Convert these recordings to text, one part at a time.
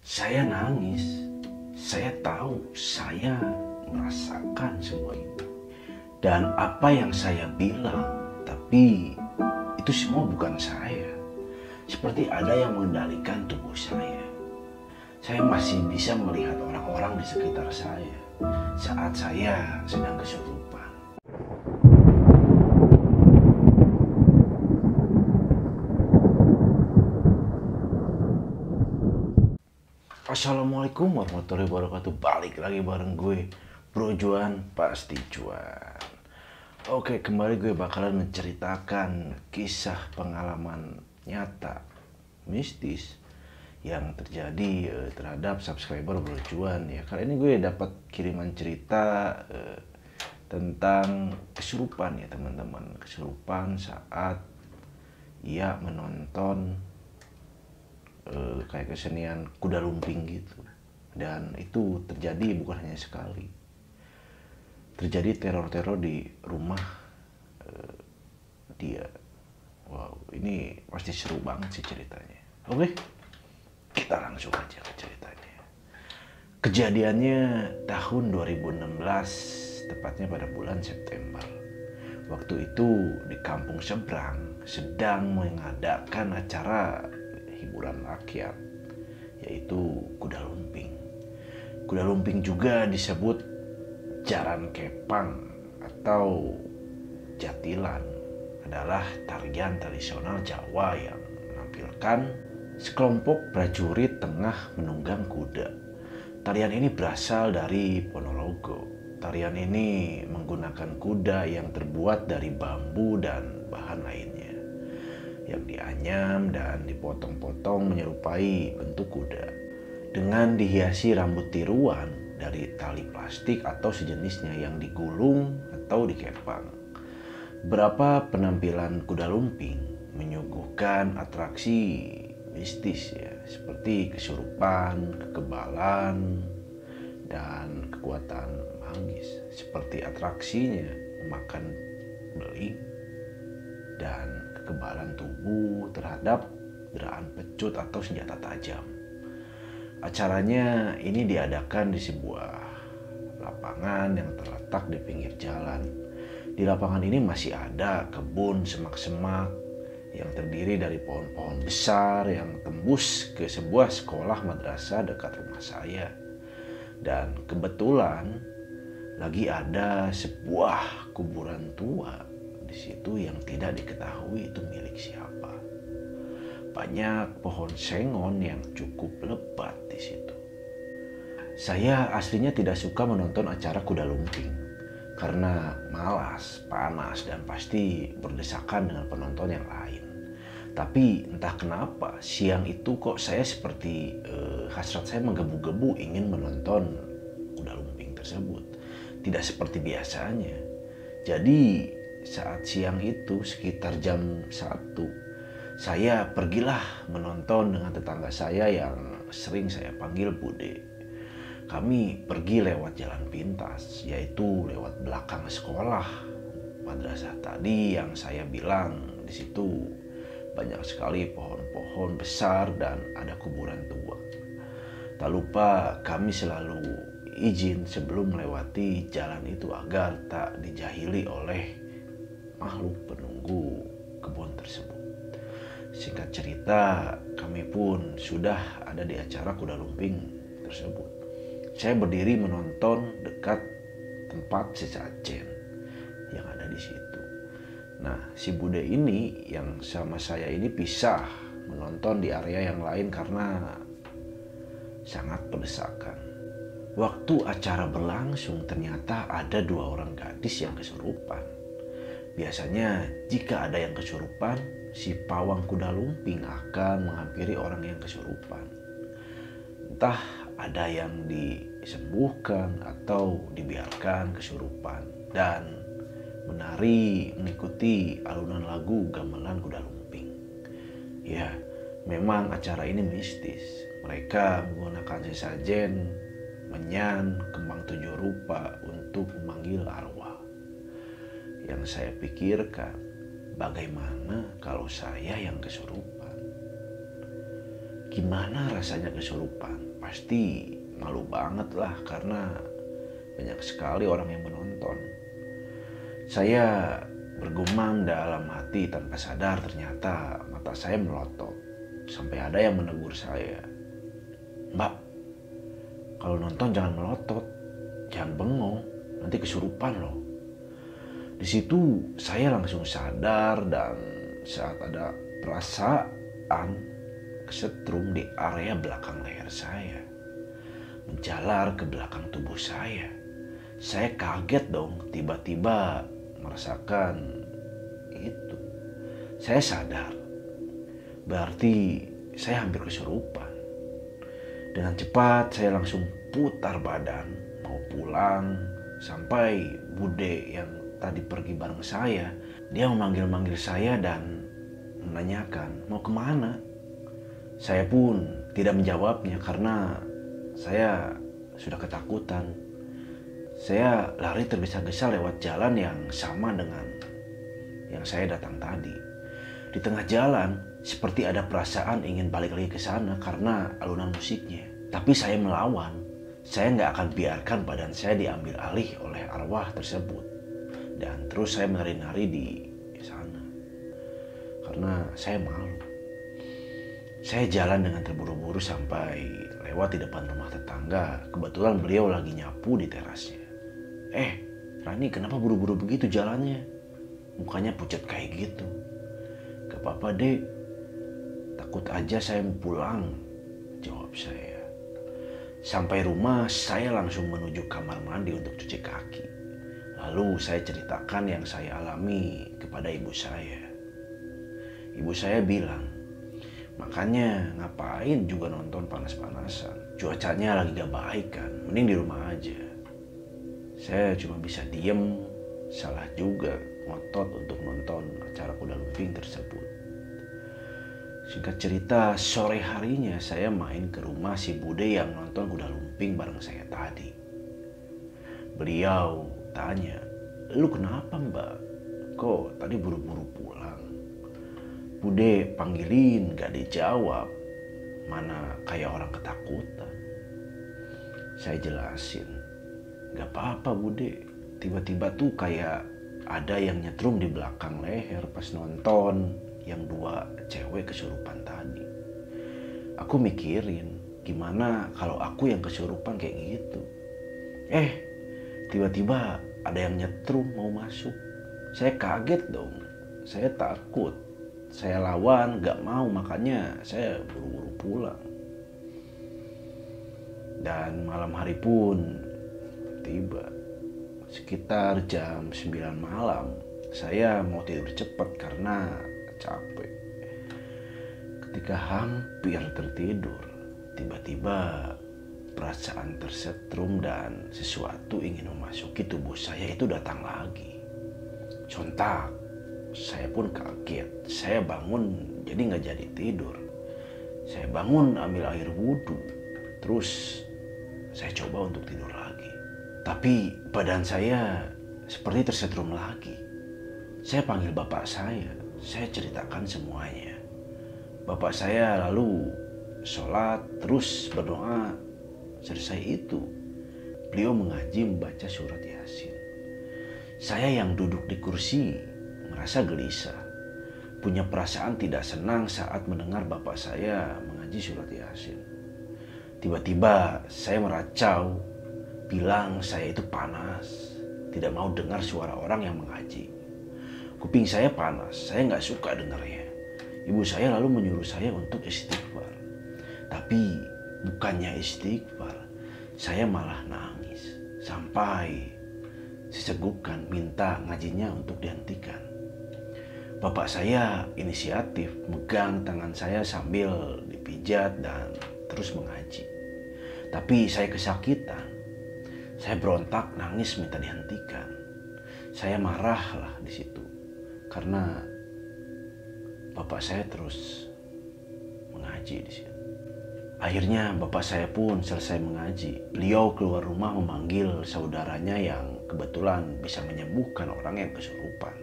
Saya nangis. Saya tahu saya merasakan semua ini. Dan apa yang saya bilang, tapi itu semua bukan saya. Seperti ada yang mengendalikan tubuh saya. Saya masih bisa melihat orang-orang di sekitar saya saat saya sedang kesurupan. Assalamualaikum warahmatullahi wabarakatuh. Balik lagi bareng gue, Bro Juan, pasti Juan. Oke, kembali gue bakalan menceritakan kisah pengalaman nyata mistis yang terjadi terhadap subscriber Bro Juan. Ya, kali ini gue dapat kiriman cerita tentang kesurupan ya teman-teman. Kesurupan saat ia menonton kayak kesenian kuda lumping gitu. Dan itu terjadi bukan hanya sekali. Terjadi teror-teror di rumah dia. Wow, ini pasti seru banget sih ceritanya. Oke, kita langsung aja ke ceritanya. Kejadiannya tahun 2016, tepatnya pada bulan September. Waktu itu di kampung seberang sedang mengadakan acara hiburan rakyat, yaitu kuda lumping. Kuda lumping juga disebut jaran kepang atau jatilan, adalah tarian tradisional Jawa yang menampilkan sekelompok prajurit tengah menunggang kuda. Tarian ini berasal dari Ponorogo. Tarian ini menggunakan kuda yang terbuat dari bambu dan bahan lainnya yang dianyam dan dipotong-potong menyerupai bentuk kuda, dengan dihiasi rambut tiruan dari tali plastik atau sejenisnya yang digulung atau dikepang. Beberapa penampilan kuda lumping menyuguhkan atraksi mistis ya, seperti kesurupan, kekebalan, dan kekuatan magis, seperti atraksinya memakan beling dan kekebalan tubuh terhadap deraan pecut atau senjata tajam. Acaranya ini diadakan di sebuah lapangan yang terletak di pinggir jalan. Di lapangan ini masih ada kebun semak-semak yang terdiri dari pohon-pohon besar yang tembus ke sebuah sekolah madrasah dekat rumah saya. Dan kebetulan lagi ada sebuah kuburan tua di situ yang tidak diketahui itu milik siapa. Banyak pohon sengon yang cukup lebat di situ. Saya aslinya tidak suka menonton acara kuda lumping karena malas, panas, dan pasti berdesakan dengan penonton yang lain. Tapi entah kenapa siang itu kok saya seperti hasrat saya menggebu-gebu ingin menonton kuda lumping tersebut. Tidak seperti biasanya. Jadi saat siang itu sekitar jam 1, saya pergilah menonton dengan tetangga saya yang sering saya panggil Bude. Kami pergi lewat jalan pintas, yaitu lewat belakang sekolah madrasah tadi yang saya bilang. Di situ banyak sekali pohon-pohon besar dan ada kuburan tua. Tak lupa kami selalu izin sebelum melewati jalan itu agar tak dijahili oleh makhluk penunggu kebun tersebut. Singkat cerita, kami pun sudah ada di acara kuda lumping tersebut. Saya berdiri menonton dekat tempat sesajen yang ada di situ. Nah, si Bude ini yang sama saya ini pisah menonton di area yang lain karena sangat berdesakan. Waktu acara berlangsung ternyata ada 2 orang gadis yang kesurupan. Biasanya jika ada yang kesurupan, si pawang kuda lumping akan menghampiri orang yang kesurupan. Entah ada yang disembuhkan atau dibiarkan kesurupan dan menari mengikuti alunan lagu gamelan kuda lumping. Ya, memang acara ini mistis. Mereka menggunakan sesajen, menyan, kembang 7 rupa untuk memanggil arwah. Yang saya pikirkan, bagaimana kalau saya yang kesurupan? Gimana rasanya kesurupan? Pasti malu banget lah karena banyak sekali orang yang menonton. Saya bergumam dalam hati tanpa sadar, ternyata mata saya melotot. Sampai ada yang menegur saya, "Mbak, kalau nonton jangan melotot, jangan bengong, nanti kesurupan loh." Di situ saya langsung sadar dan saat ada perasaan kesetrum di area belakang leher saya, menjalar ke belakang tubuh saya. Saya kaget dong, tiba-tiba merasakan itu. Saya sadar, berarti saya hampir kesurupan. Dengan cepat saya langsung putar badan, mau pulang, sampai bude yang tadi pergi bareng saya, dia memanggil-manggil saya dan menanyakan mau kemana. Saya pun tidak menjawabnya karena saya sudah ketakutan. Saya lari tergesa-gesa lewat jalan yang sama dengan yang saya datang tadi. Di tengah jalan, seperti ada perasaan ingin balik lagi ke sana karena alunan musiknya. Tapi saya melawan. Saya nggak akan biarkan badan saya diambil alih oleh arwah tersebut. Dan terus saya menari-nari di sana. Karena saya malu. Saya jalan dengan terburu-buru sampai lewat di depan rumah tetangga. Kebetulan beliau lagi nyapu di terasnya. Rani, kenapa buru-buru begitu jalannya? Mukanya pucat kayak gitu. "Gak apa-apa, Dek. Takut aja saya mau pulang," jawab saya. Sampai rumah, saya langsung menuju kamar mandi untuk cuci kaki. Lalu saya ceritakan yang saya alami kepada ibu saya. Ibu saya bilang, "Makanya ngapain juga nonton panas-panasan? Cuacanya lagi gak baik kan, mending di rumah aja." Saya cuma bisa diem, salah juga ngotot untuk nonton acara kuda lumping tersebut. Singkat cerita, sore harinya saya main ke rumah si bude yang nonton kuda lumping bareng saya tadi. Beliau tanya, "Lu kenapa, Mbak? Kok tadi buru-buru pulang?" Bude panggilin gak dijawab, mana kayak orang ketakutan. Saya jelasin, "Gak apa-apa, Bude. Tiba-tiba tuh kayak ada yang nyetrum di belakang leher pas nonton yang dua cewek kesurupan tadi. Aku mikirin gimana kalau aku yang kesurupan kayak gitu. Tiba-tiba ada yang nyetrum mau masuk. Saya kaget dong. Saya takut. Saya lawan, gak mau, makanya saya buru-buru pulang. Dan malam hari pun tiba. Sekitar jam 9 malam, saya mau tidur cepat karena capek. Ketika hampir tertidur, tiba-tiba perasaan tersetrum dan sesuatu ingin memasuki tubuh saya itu datang lagi. Sontak, saya pun kaget. Saya bangun, jadi gak jadi tidur. Saya bangun ambil air wudhu, terus saya coba untuk tidur lagi. Tapi badan saya seperti tersetrum lagi. Saya panggil bapak saya ceritakan semuanya. Bapak saya lalu sholat, terus berdoa. Selesai itu, beliau mengaji membaca surat Yasin. Saya yang duduk di kursi merasa gelisah. Punya perasaan tidak senang saat mendengar bapak saya mengaji surat Yasin. Tiba-tiba saya meracau, bilang saya itu panas, tidak mau dengar suara orang yang mengaji. Kuping saya panas, saya nggak suka dengarnya. Ibu saya lalu menyuruh saya untuk istighfar. Tapi bukannya istighfar, saya malah nangis. Sampai sesegupkan minta ngajinya untuk dihentikan. Bapak saya inisiatif megang tangan saya sambil dipijat dan terus mengaji. Tapi saya kesakitan. Saya berontak, nangis minta dihentikan. Saya marah lah di situ karena bapak saya terus mengaji di situ. Akhirnya bapak saya pun selesai mengaji. Beliau keluar rumah memanggil saudaranya yang kebetulan bisa menyembuhkan orang yang kesurupan.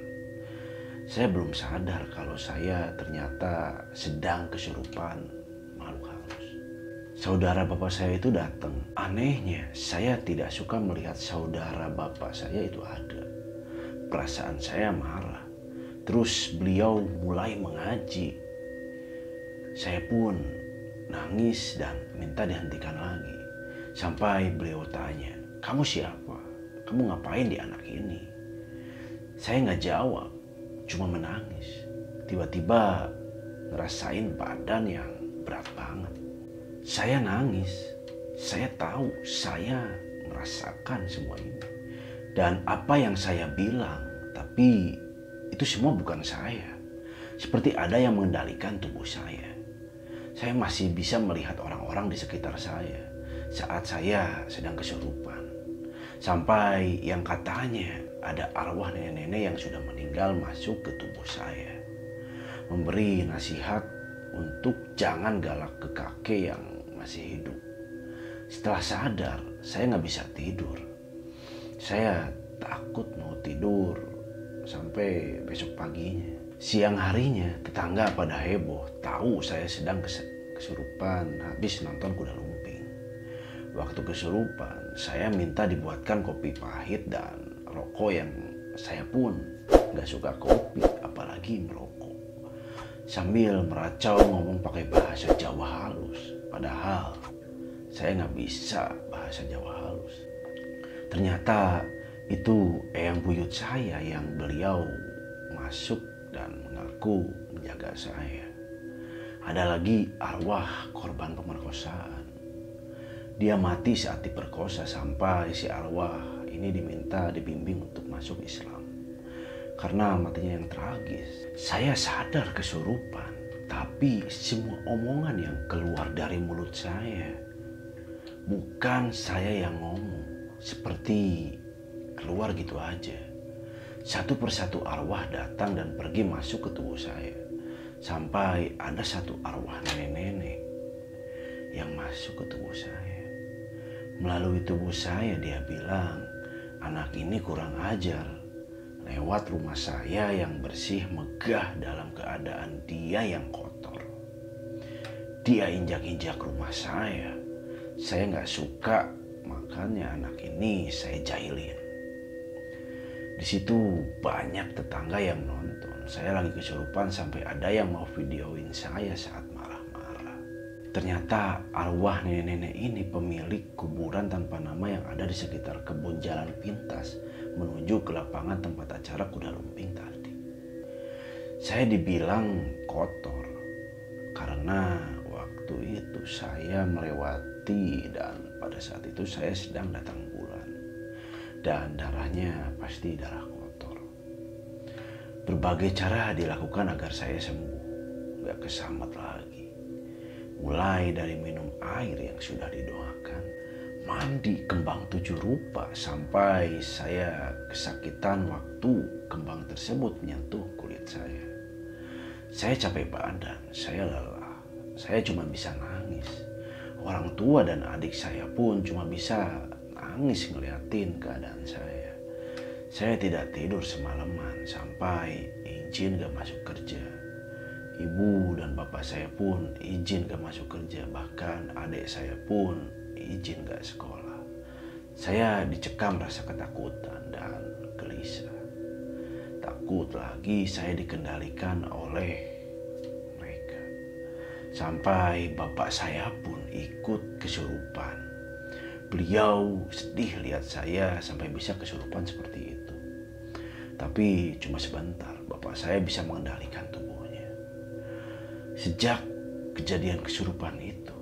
Saya belum sadar kalau saya ternyata sedang kesurupan makhluk halus. saudara bapak saya itu datang. Anehnya, saya tidak suka melihat saudara bapak saya itu ada. Perasaan saya marah. Terus beliau mulai mengaji. Saya pun nangis dan minta dihentikan lagi. Sampai beliau tanya, "Kamu siapa? Kamu ngapain di anak ini?" Saya nggak jawab, cuma menangis. Tiba-tiba ngerasain badan yang berat banget. Saya nangis. Saya tahu saya merasakan semua ini. Dan apa yang saya bilang, tapi itu semua bukan saya. Seperti ada yang mengendalikan tubuh saya. Saya masih bisa melihat orang-orang di sekitar saya saat saya sedang kesurupan. Sampai yang katanya ada arwah nenek-nenek yang sudah meninggal masuk ke tubuh saya. Memberi nasihat untuk jangan galak ke kakek yang masih hidup. Setelah sadar, saya nggak bisa tidur. Saya takut mau tidur sampai besok paginya. Siang harinya tetangga pada heboh tahu saya sedang kesurupan habis nonton kuda lumping. Waktu kesurupan saya minta dibuatkan kopi pahit dan rokok yang saya pun gak suka kopi apalagi merokok. Sambil meracau ngomong pakai bahasa Jawa halus. Padahal saya gak bisa bahasa Jawa halus. Ternyata itu eyang buyut saya yang beliau masuk dan mengaku menjaga saya. Ada lagi arwah korban pemerkosaan. Dia mati saat diperkosa sampai si arwah ini diminta dibimbing untuk masuk Islam. Karena matinya yang tragis. Saya sadar kesurupan, tapi semua omongan yang keluar dari mulut saya bukan saya yang ngomong. Seperti keluar gitu aja. Satu persatu arwah datang dan pergi masuk ke tubuh saya. Sampai ada satu arwah nenek-nenek yang masuk ke tubuh saya. Melalui tubuh saya dia bilang, "Anak ini kurang ajar. Lewat rumah saya yang bersih megah dalam keadaan dia yang kotor. Dia injak-injak rumah saya. Saya nggak suka, makanya anak ini saya jahilin." Di situ banyak tetangga yang nonton. Saya lagi kesurupan sampai ada yang mau videoin saya saat marah-marah. Ternyata arwah nenek-nenek ini pemilik kuburan tanpa nama yang ada di sekitar kebun jalan pintas menuju ke lapangan tempat acara kuda lumping tadi. Saya dibilang kotor karena waktu itu saya melewati dan pada saat itu saya sedang datang bulan. Dan darahnya pasti darah kotor. Berbagai cara dilakukan agar saya sembuh, gak kesamat lagi. Mulai dari minum air yang sudah didoakan, mandi kembang 7 rupa, sampai saya kesakitan waktu kembang tersebut menyentuh kulit saya. Saya capek badan, saya lelah, saya cuma bisa nangis. Orang tua dan adik saya pun cuma bisa nangis ngeliatin keadaan saya. Saya tidak tidur semalaman sampai izin gak masuk kerja. Ibu dan bapak saya pun izin gak masuk kerja. Bahkan adik saya pun izin gak sekolah. Saya dicekam rasa ketakutan dan gelisah. Takut lagi saya dikendalikan oleh mereka. Sampai bapak saya pun ikut kesurupan. Beliau sedih lihat saya sampai bisa kesurupan seperti itu. Tapi cuma sebentar, bapak saya bisa mengendalikan tubuhnya. Sejak kejadian kesurupan itu,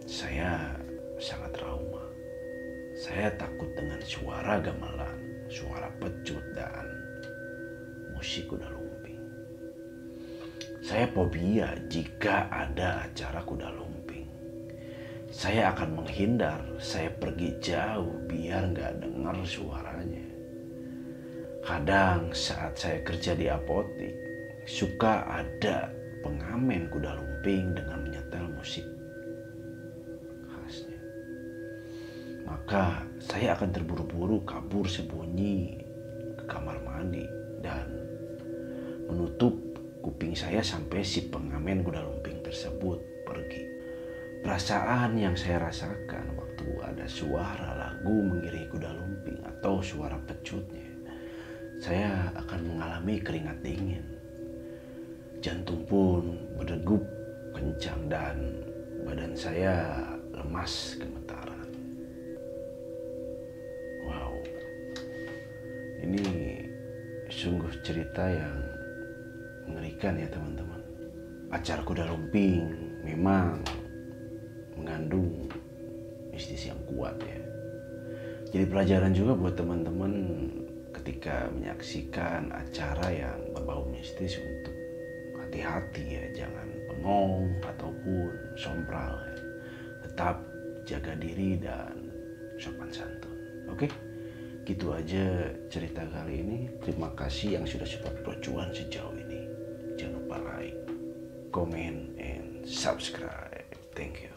saya sangat trauma. Saya takut dengan suara gamelan, suara pecut, dan musik kuda lumping. Saya fobia jika ada acara kuda lumping. Saya akan menghindar, saya pergi jauh biar gak dengar suaranya. Kadang saat saya kerja di apotik, suka ada pengamen kuda lumping dengan menyetel musik khasnya. Maka saya akan terburu-buru kabur sembunyi ke kamar mandi dan menutup kuping saya sampai si pengamen kuda lumping tersebut pergi. perasaan yang saya rasakan waktu ada suara lagu mengiringi kuda lumping atau suara pecutnya. Saya akan mengalami keringat dingin. Jantung pun berdegup kencang dan badan saya lemas gemetaran. Wow, ini sungguh cerita yang mengerikan ya teman-teman. Acara kuda lumping memang mengandung mistis yang kuat ya. Jadi pelajaran juga buat teman-teman ketika menyaksikan acara yang berbau mistis untuk hati-hati ya, jangan bengong ataupun sompral ya. Tetap jaga diri dan sopan santun. Oke, gitu aja cerita kali ini. Terima kasih yang sudah support Brocuan sejauh ini. Jangan lupa like, comment, and subscribe. Thank you.